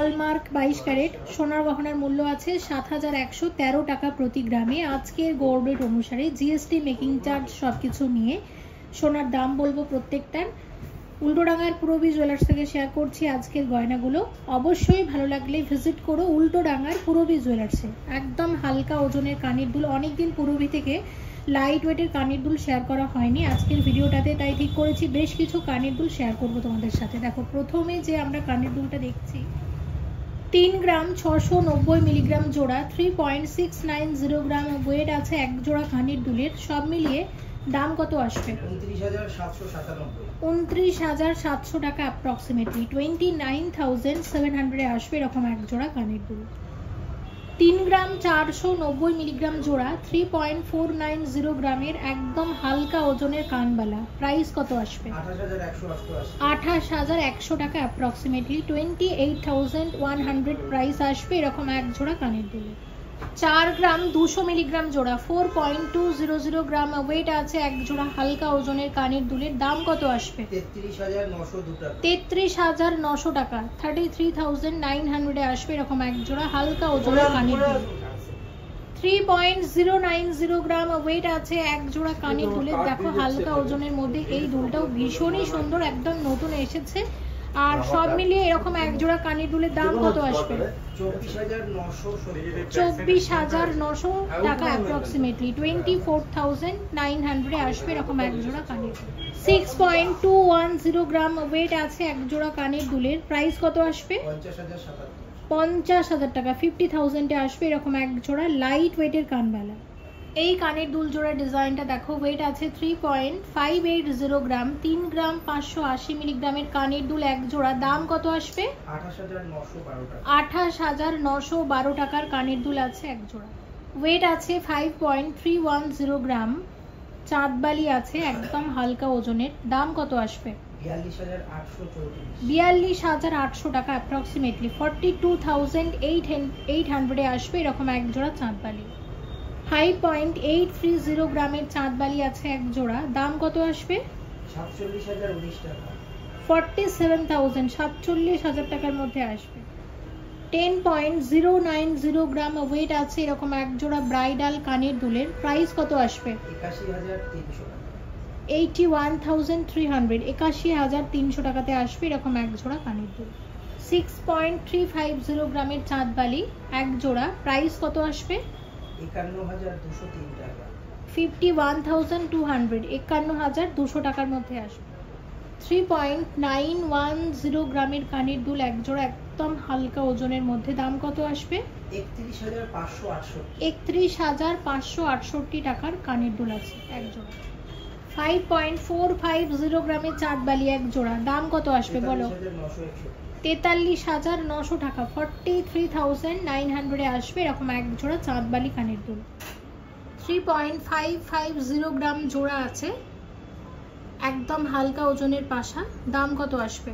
Hallmark 22 carat সোনার গহনার মূল্য আছে ৭,১১৩ টাকা প্রতি গ্রামে। আজকের গোল্ড রেট অনুসারে জিএসটি মেকিং চার্জ সবকিছু নিয়ে সোনার দাম বলবো প্রত্যেকটার। উল্টোডাঙ্গার পূরবী জুয়েলার্স থেকে শেয়ার করছি আজকের গয়নাগুলো। অবশ্যই ভালো লাগলে ভিজিট করো উল্টোডাঙ্গার পূরবী জুয়েলার্সে। একদম হালকা ওজনের কানের দুল, অনেকদিন পূরবী থেকে লাইট ওয়েটের কানের দুল শেয়ার করা হয়নি আজকের ভিডিওটাতে, তাই ঠিক করেছি বেশ কিছু কানের দুল শেয়ার করবো তোমাদের সাথে। দেখো প্রথমে যে আমরা কানের দুলটা দেখছি 3 গ্রাম 690 মিলিগ্রাম জোড়া, 3.690 গ্রাম ওয়েট আছে এক জোড়া কানের দুলের। সব মিলিয়ে দাম কত আসবে? 29,700 টাকা অ্যাপ্রক্সিমেটলি 29,700 আসবে এরকম এক জোড়া কানের দুল। 3 গ্রাম 490 মিলিগ্রাম জোড়া, 3.490 গ্রামের একদম হালকা ওজনের কানবালা। প্রাইস কত আসবে? 28,100 টাকা অ্যাপ্রক্সিমেটলি 28,100 প্রাইস আসবে এরকম এক জোড়া কানের দুল। 4 গ্রাম 200 মিলিগ্রাম জোড়া, 4.200 গ্রাম ওয়েট আছে এক জোড়া হালকা ওজনের কানের দুলের। দাম কত আসবে? 33,900 টাকা 33,900 আসবে এরকম এক জোড়া হালকা ওজনের কানের দুল। 3.090 গ্রাম ওয়েট আছে এক জোড়া কানের দুলের। দেখো হালকা ওজনের মধ্যে এই দুলটাও ভীষণই সুন্দর, একদম নতুন এসেছে। আর সব মিলিয়ে এরকম এক জোড়া কানের দুলের দাম কত আসবে? 24,900 টাকা অ্যাপ্রক্সিমেটলি 24,900 আসবে এরকম এক জোড়া কানের দুল। 6.210 গ্রাম ওয়েট আছে এক জোড়া কানের দুলের। প্রাইস কত আসবে? 50,000 টাকা 50,000 আসবে এরকম এক জোড়া লাইট ওয়েটের কানবালা। এই কানের দুল জোড়ার ডিজাইনটা দেখো, ওয়েট আছে 3.580 গ্রাম, 3 গ্রাম 580 মিলিগ্রামের কানের দুল এক জোড়া। দাম কত আসবে? 28,912 টাকার কানের দুল আছে এক জোড়া। ওয়েট আছে 5.310 গ্রাম, চাঁদবালি আছে একদম হালকা ওজনের। দাম কত আসবে? 42,800 টাকা অ্যাপ্রক্সিমেটলি 42,800 আসবে এরকম এক জোড়া চাঁদবালি। 5.830 গ্রামের চাঁদবালি আছে এক জোড়া। দাম কত আসবে? 47,000 টাকার মধ্যে আসবে। 10.090 গ্রাম ওয়েট আছে এরকম এক জোড়া ব্রাইডাল কানের দুলের। প্রাইস কত আসবে? 81,300 81,300 টাকাতে আসবে এরকম এক জোড়া কানের দুল। 6.350 গ্রামের চাঁদবালি এক জোড়া। প্রাইস কত আসবে? 51,203 টাকা 51,200 51,200 টাকার মধ্যে আসবে। 3.910 গ্রামের কানের দুল এক জোড়া একদম হালকা ওজনের মধ্যে। দাম কত আসবে? 31,568 টাকার কানের দুল আছে এক জোড়া। 5.450 গ্রামের চাঁদবালি এক জোড়া। দাম কত আসবে বলো? 43,900 টাকা 43,900 আসবে এরকম এক জোড়া চাঁদবালি কানের দুল। 3.550 গ্রাম জোড়া আছে একদম হালকা ওজনের পাশা। দাম কত আসবে?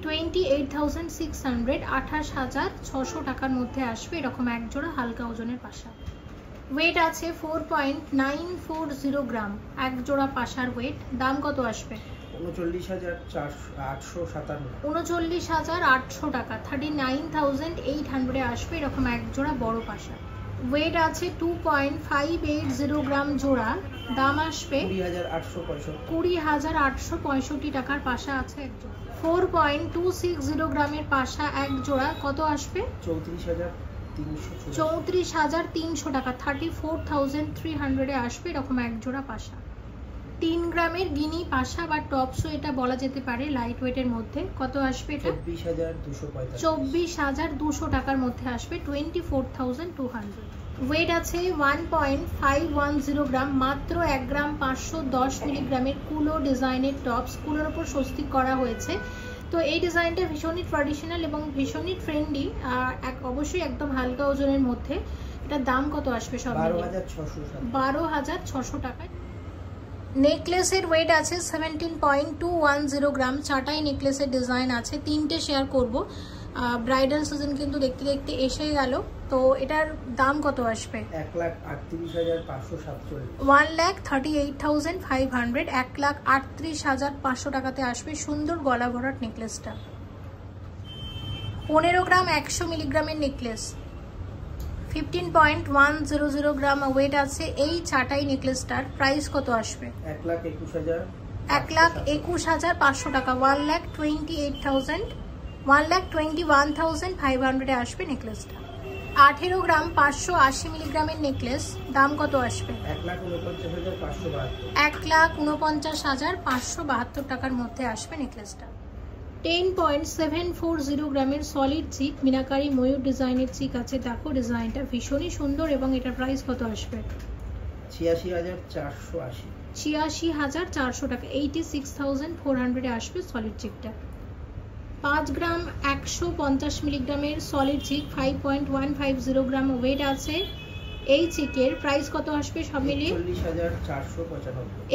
28,600 28,600 টাকার মধ্যে আসবে এরকম এক জোড়া হালকা ওজনের পাশা। ওয়েট আছে 4.940 গ্রাম এক জোড়া পাশার ওয়েট। দাম কত আসবে? 39,800 টাকা 39,800 আসবে এরকম এক জোড়া বড় পাশা। ওয়েট আছে 2.580 গ্রাম জোড়া। দাম আসবে 20,865 টাকার পাশা আছে এক জোড়া। 4.260 গ্রামের পাশা এক জোড়া কত আসবে? 34,300 টাকা 34,300 আসবে এরকম এক জোড়া পাশা। 3 গ্রামের গিনি পাশা বা টপসও এটা বলা যেতে পারে লাইট ওয়েটের মধ্যে। কত আসবে এটা? 24,200 টাকার মধ্যে আসবে 24,200। ওয়েট আছে 1.510 গ্রাম, মাত্র 1 গ্রাম 510 মিলিগ্রামের কুলো ডিজাইনের টপস। কুলোর ওপর স্বস্তিক করা হয়েছে। তো এই ডিজাইনটা ভীষণই ট্র্যাডিশনাল এবং ভীষণই ট্রেন্ডি আর অবশ্যই একদম হালকা ওজনের মধ্যে। এটার দাম কত আসবে? সব 12,600 টাকায়। নেকলেসের ওয়েট আছে 17.210 গ্রাম, চাটাই নেকলেসের ডিজাইন আছে। 3টে শেয়ার করব। ব্রাইডাল সিজন কিন্তু দেখতে দেখতে এসে গেল। তো এটার দাম কত আসবে? 1,38,500 1,38,500 টাকাতে আসবে সুন্দর গলা ভরাট নেকলেসটা। 15 গ্রাম 100 মিলিগ্রামের নেকলেস, 15.100 গ্রাম ওয়েট আছে এই চাটাই নেকলেসটার প্রাইস কত আসবে? 1,21,500 টাকা। 1,21,500 আসবে নেকলেসটা। 18 গ্রাম 580 মিলিগ্রামের নেকলেস, দাম কত আসবে? 1,49,572 টাকার মধ্যে আসবে নেকলেসটা। 10.740 গ্রামের সলিড চিক মিনাকারি ময়ূর ডিজাইনের চিক আছে, দেখো ডিজাইনটা ভীষণই সুন্দর এবং এটার প্রাইস কত আসবে? 86,480 টাকা। 86,400 আসবে সলিড চিকটা। 5 গ্রাম 150 মিলিগ্রামের সলিড চিক, 5.150 গ্রাম ওয়েট আছে এই চিকের প্রাইস কত আসবে সব মিলিয়ে?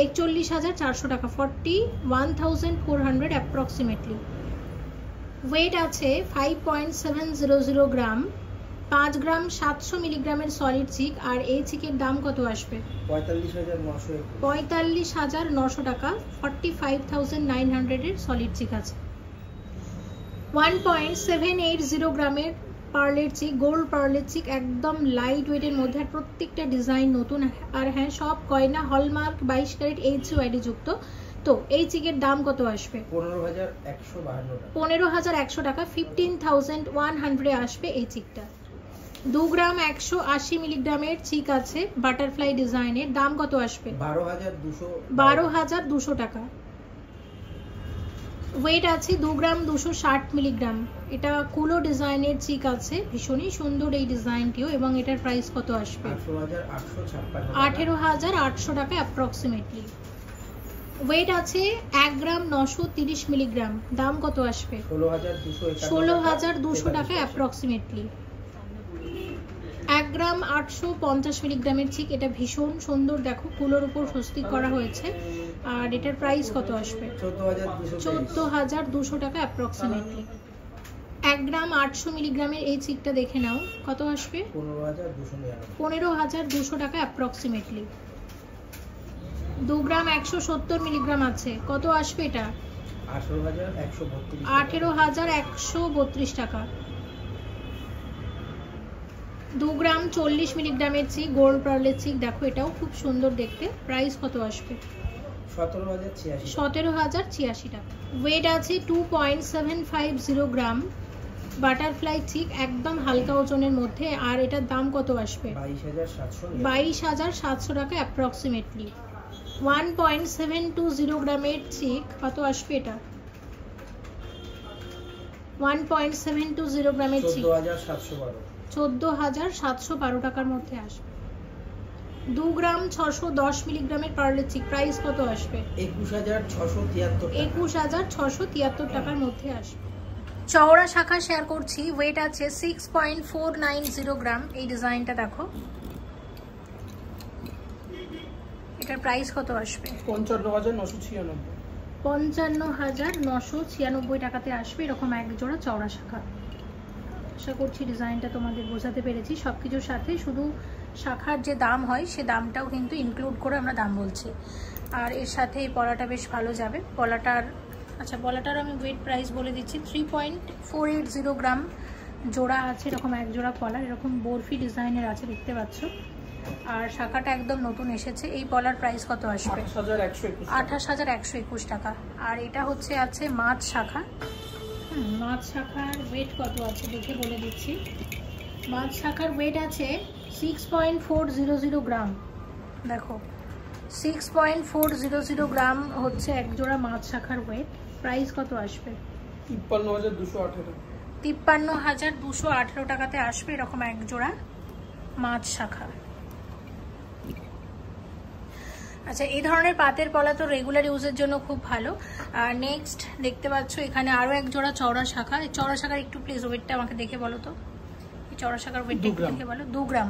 41,400 টাকা। 41,400 অ্যাপ্রক্সিমেটলি। ওয়েট আছে 5.700 গ্রাম, 5 গ্রাম 700 মিলিগ্রামের সলিড চিক, আর এই চিকের দাম কত আসবে? 45,900 টাকা। 45,900 এর সলিড চিক আছে। 1.780 গ্রামের পার্লের চিক, গোল্ড পার্লের চিক, একদম লাইট ওয়েটের মধ্যে, আর প্রত্যেকটা ডিজাইন নতুন, আর হ্যাঁ সব গয়না হলমার্ক 22 ক্যারেট HUID যুক্ত। তো এই চিকের দাম কত আসবে? 15,100 টাকা। 15,100 আসবে এই চিকটা। 2 গ্রাম 180 মিলিগ্রামের চিক আছে বাটারফ্লাই ডিজাইনের, দাম কত আসবে? 12,200 টাকা। ওয়েট আছে 2 গ্রাম 260 মিলিগ্রাম। এটা কুলো ডিজাইনের চিক আছে, ভীষণই সুন্দর এই ডিজাইনটিও, এবং এটার প্রাইস কত আসবে? 18,800 টাকা অ্যাপ্রক্সিমেটলি। ওয়েট আছে 1 গ্রাম 930 মিলিগ্রাম, দাম কত আসবে? 16,200 টাকা অ্যাপ্রক্সিমেটলি। 1 গ্রাম 850 মিলিগ্রামের চিক, এটা ভীষণ সুন্দর, দেখো কুলোর উপর স্বস্তিক করা হয়েছে, আর এটার প্রাইস কত আসবে? 14,200 টাকা অ্যাপ্রক্সিমেটলি। 1 গ্রাম 800 মিলিগ্রামের এই চিকটা দেখে নাও কত আসবে? 15,200 টাকা অ্যাপ্রক্সিমেটলি। 2 গ্রাম 170 মিলিগ্রাম আছে, কত আসবে এটা? 18,132 টাকা। 2 গ্রাম 40 মিলিগ্রামের চিক, গোল্ড পার্লের চিক, দেখো এটাও খুব সুন্দর দেখতে, প্রাইস কত আসবে? 17,086 টাকা। ওয়েট আছে 2.750 গ্রাম বাটারফ্লাই চিক, একদম হালকা ওজনের মধ্যে, আর এটার দাম কত আসবে? 22,700 টাকা অ্যাপ্রক্সিমেটলি। 1.720 গ্রামের চিক, কত আসবে এটা? 1.720 গ্রামের চিক 14,712 টাকার মধ্যে আসবে। 2 গ্রাম 610 মিলিগ্রামের পার্লের চিক, প্রাইস কত আসবে? 21,673 টাকার মধ্যে আসবে। চওড়া শাখা শেয়ার করছি, ওয়েট আছে 6.490 গ্রাম। এই ডিজাইনটা দেখো, এটার প্রাইস কত আসবে? 55,996 টাকাতে আসবে এরকম এক জোড়া চওড়া শাখা। আশা করছি ডিজাইনটা তোমাদের বোঝাতে পেরেছি। সবকিছুর সাথে শুধু শাখার যে দাম হয় সে দামটাও কিন্তু ইনক্লুড করে আমরা দাম বলছি। আর এর সাথে এই পলাটা বেশ ভালো যাবে। পলাটার আমি ওয়েট প্রাইস বলে দিচ্ছি। 3.480 গ্রাম জোড়া আছে এরকম এক জোড়া পলার, এরকম বরফি ডিজাইনের আছে, দেখতে পাচ্ছ। আর শাখাটা একদম নতুন এসেছে। এই পলার প্রাইস কত আসবে? 28,121 টাকা। আর এটা হচ্ছে আছে মাছ শাখা। মাছ শাখার ওয়েট কত আছে দেখে বলে দিচ্ছি। মাছ শাখার ওয়েট আছে 6.400 গ্রাম। দেখো 6.400 গ্রাম হচ্ছে এক জোড়া মাছ শাখার ওয়েট। প্রাইস কত আসবে? 53,218 টাকাতে আসবে এরকম এক জোড়া মাছ শাখা। আচ্ছা, এই ধরনের পাতের পলা তো রেগুলার ইউজের জন্য খুব ভালো। আর নেক্সট দেখতে পাচ্ছ এখানে আরো এক জোড়া চওড়া শাখা। এই চওড়া শাখার একটু প্লিজ ওয়েটটা আমাকে দেখে বলো তো। এই চওড়া শাখার ওয়েটটা দেখে বলো। 2 গ্রাম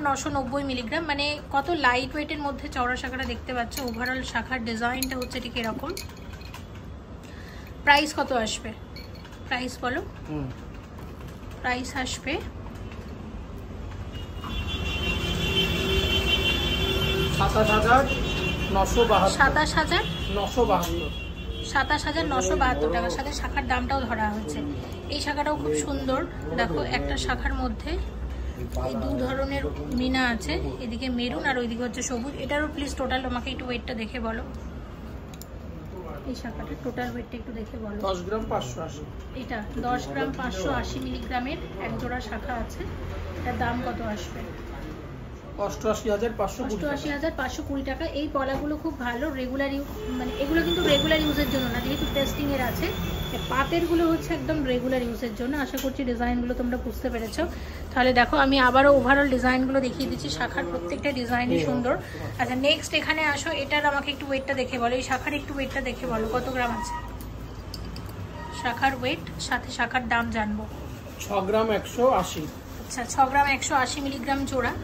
990 মিলিগ্রাম। মানে কত লাইট ওয়েটের মধ্যে চওড়া শাখাটা দেখতে পাচ্ছ। ওভারঅল শাখার ডিজাইনটা হচ্ছে ঠিক এরকম। প্রাইস কত আসবে? প্রাইস বলো। প্রাইস আসবে 27,952 27,972 টাকার সাথে শাখার দামটাও ধরা হয়েছে। এই শাখাটাও খুব সুন্দর, দেখো একটা শাখার মধ্যে এই দু ধরনের মিনা আছে, এদিকে মেরুন আর ওইদিকে হচ্ছে সবুজ। এটারও প্লিজ টোটাল আমাকে একটু ওয়েটটা দেখে বলো, এই শাখাটার টোটাল ওয়েটটা একটু দেখে বলো। 10 গ্রাম 580। এটা 10 গ্রাম 580 মিলিগ্রামের এক জোড়া শাখা আছে। এটার দাম কত আসবে? 88,520 টাকা। এই পলাগুলো খুব ভালো, রেগুলার মানে এগুলো কিন্তু রেগুলার ইউজের জন্য না, যেহেতু টেস্টিং এর আছে। পাতের গুলো হচ্ছে একদম রেগুলার ইউজের জন্য। আশা করছি ডিজাইনগুলো তোমরা বুঝতে পেরেছো। তাহলে দেখো আমি আবারও ওভারঅল ডিজাইনগুলো দেখিয়ে দিচ্ছি। শাখার প্রত্যেকটা ডিজাইনই সুন্দর। আচ্ছা নেক্সট এখানে আসো, এটার আমাকে একটু ওয়েটটা দেখে বলো, এই শাখার একটু ওয়েটটা দেখে বলো কত গ্রাম আছে শাখার ওয়েট, সাথে শাখার দাম জানবো। 6 গ্রাম 180। আচ্ছা 6 গ্রাম 180 মিলিগ্রাম জোড়া।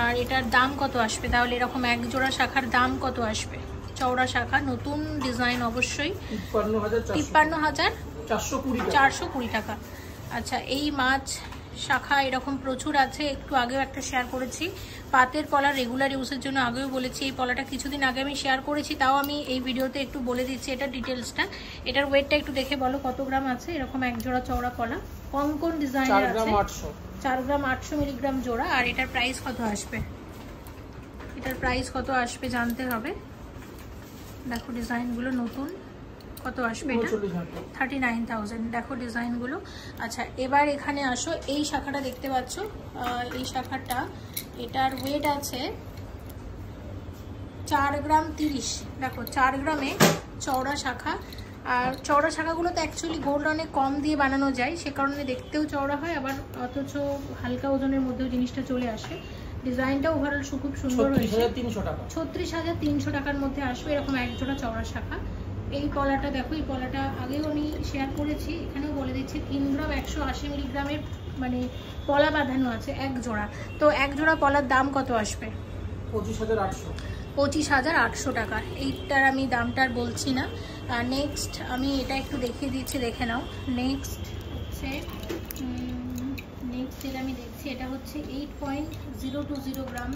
আর এটার দাম কত আসবে তাহলে? এরকম এক জোড়া শাখার দাম কত আসবে? চওড়া শাখা, নতুন ডিজাইন অবশ্যই। 53,420 টাকা। আচ্ছা এই মাছ শাখা এরকম প্রচুর আছে, একটু আগেও একটা শেয়ার করেছি। পাতের পলা রেগুলার ইউজের জন্য আগেও বলেছি। এই পলাটা কিছুদিন আগে আমি শেয়ার করেছি, তাও আমি এই ভিডিওতে একটু বলে দিচ্ছি এটা ডিটেলসটা। এটার ওয়েটটা একটু দেখে বলো কত গ্রাম আছে। এরকম এক জোড়া চওড়া পলা, কঙ্কন ডিজাইনের আছে। 4 গ্রাম 800 মিলিগ্রাম জোড়া। আর এটার প্রাইস কত আসবে? এটার প্রাইস কত আসবে জানতে হবে। দেখো ডিজাইনগুলো নতুন, কত আসবে এটা? 39,000। দেখো ডিজাইনগুলো। আচ্ছা এবার এখানে আসো, এই শাখাটা দেখতে পাচ্ছ, এই শাখাটা এটার ওয়েট আছে 4 গ্রাম 30। দেখো 4 গ্রামে চওড়া শাখা। আর চওড়া শাখাগুলো তো অ্যাকচুয়ালি গোল্ড অনেক কম দিয়ে বানানো যায়, সে কারণে দেখতেও চওড়া হয়, আবার অথচ হালকা ওজনের মধ্যেও জিনিসটা চলে আসে। ডিজাইনটা ওভারঅল খুব সুন্দর হয়েছে। 36,300 টাকার মধ্যে আসবে এরকম এক জোড়া চওড়া শাখা। এই পলাটা দেখো, এই পলাটা আগেও আমি শেয়ার করেছি, এখানেও বলে দিচ্ছি। 3 গ্রাম 180 মিলিগ্রামের মানে পলা বাঁধানো আছে এক জোড়া। তো এক জোড়া পলার দাম কত আসবে? 25,800 টাকা। এইটার আমি দামটার বলছি না। নেক্সট আমি এটা একটু দেখিয়ে দিচ্ছি, দেখে নাও। নেক্সট হচ্ছে যেটা আমি দেখছি, এটা হচ্ছে 8.020 গ্রাম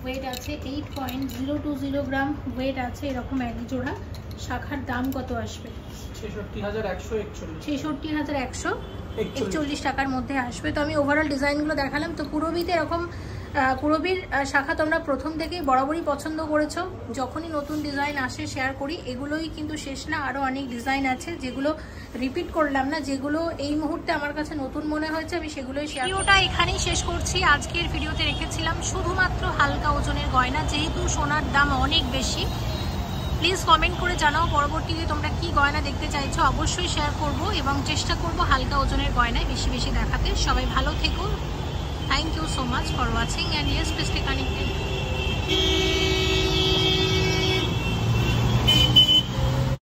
ওয়েট আছে। 8.020 গ্রাম ওয়েট আছে এরকম এক জোড়া। শাখার দাম কত আসবে? 66,141 টাকার মধ্যে আসবে। তো আমি ওভারঅল ডিজাইনগুলো দেখালাম। তো পুরবিতে এরকম পুরবির শাখা তোমরা প্রথম থেকেই বরাবরই পছন্দ করেছো, যখনই নতুন ডিজাইন আসে শেয়ার করি। এগুলোই কিন্তু শেষ না, আরও অনেক ডিজাইন আছে যেগুলো রিপিট করলাম না, যেগুলো এই মুহূর্তে আমার কাছে নতুন মনে হয়েছে আমি সেগুলোই শেয়ার। ভিডিওটা এখানেই শেষ করছি। আজকের ভিডিওতে রেখেছিলাম শুধুমাত্র হালকা ওজনের গয়না, যেহেতু সোনার দাম অনেক বেশি। প্লিজ কমেন্ট করে জানাও পরবর্তীতে তোমরা কি গয়না দেখতে চাইছো, অবশ্যই শেয়ার করব এবং চেষ্টা করব হালকা ওজনের গয়নায় বেশি বেশি দেখাতে। সবাই ভালো থেকো। Thank you so much for watching and yes, please stay connected.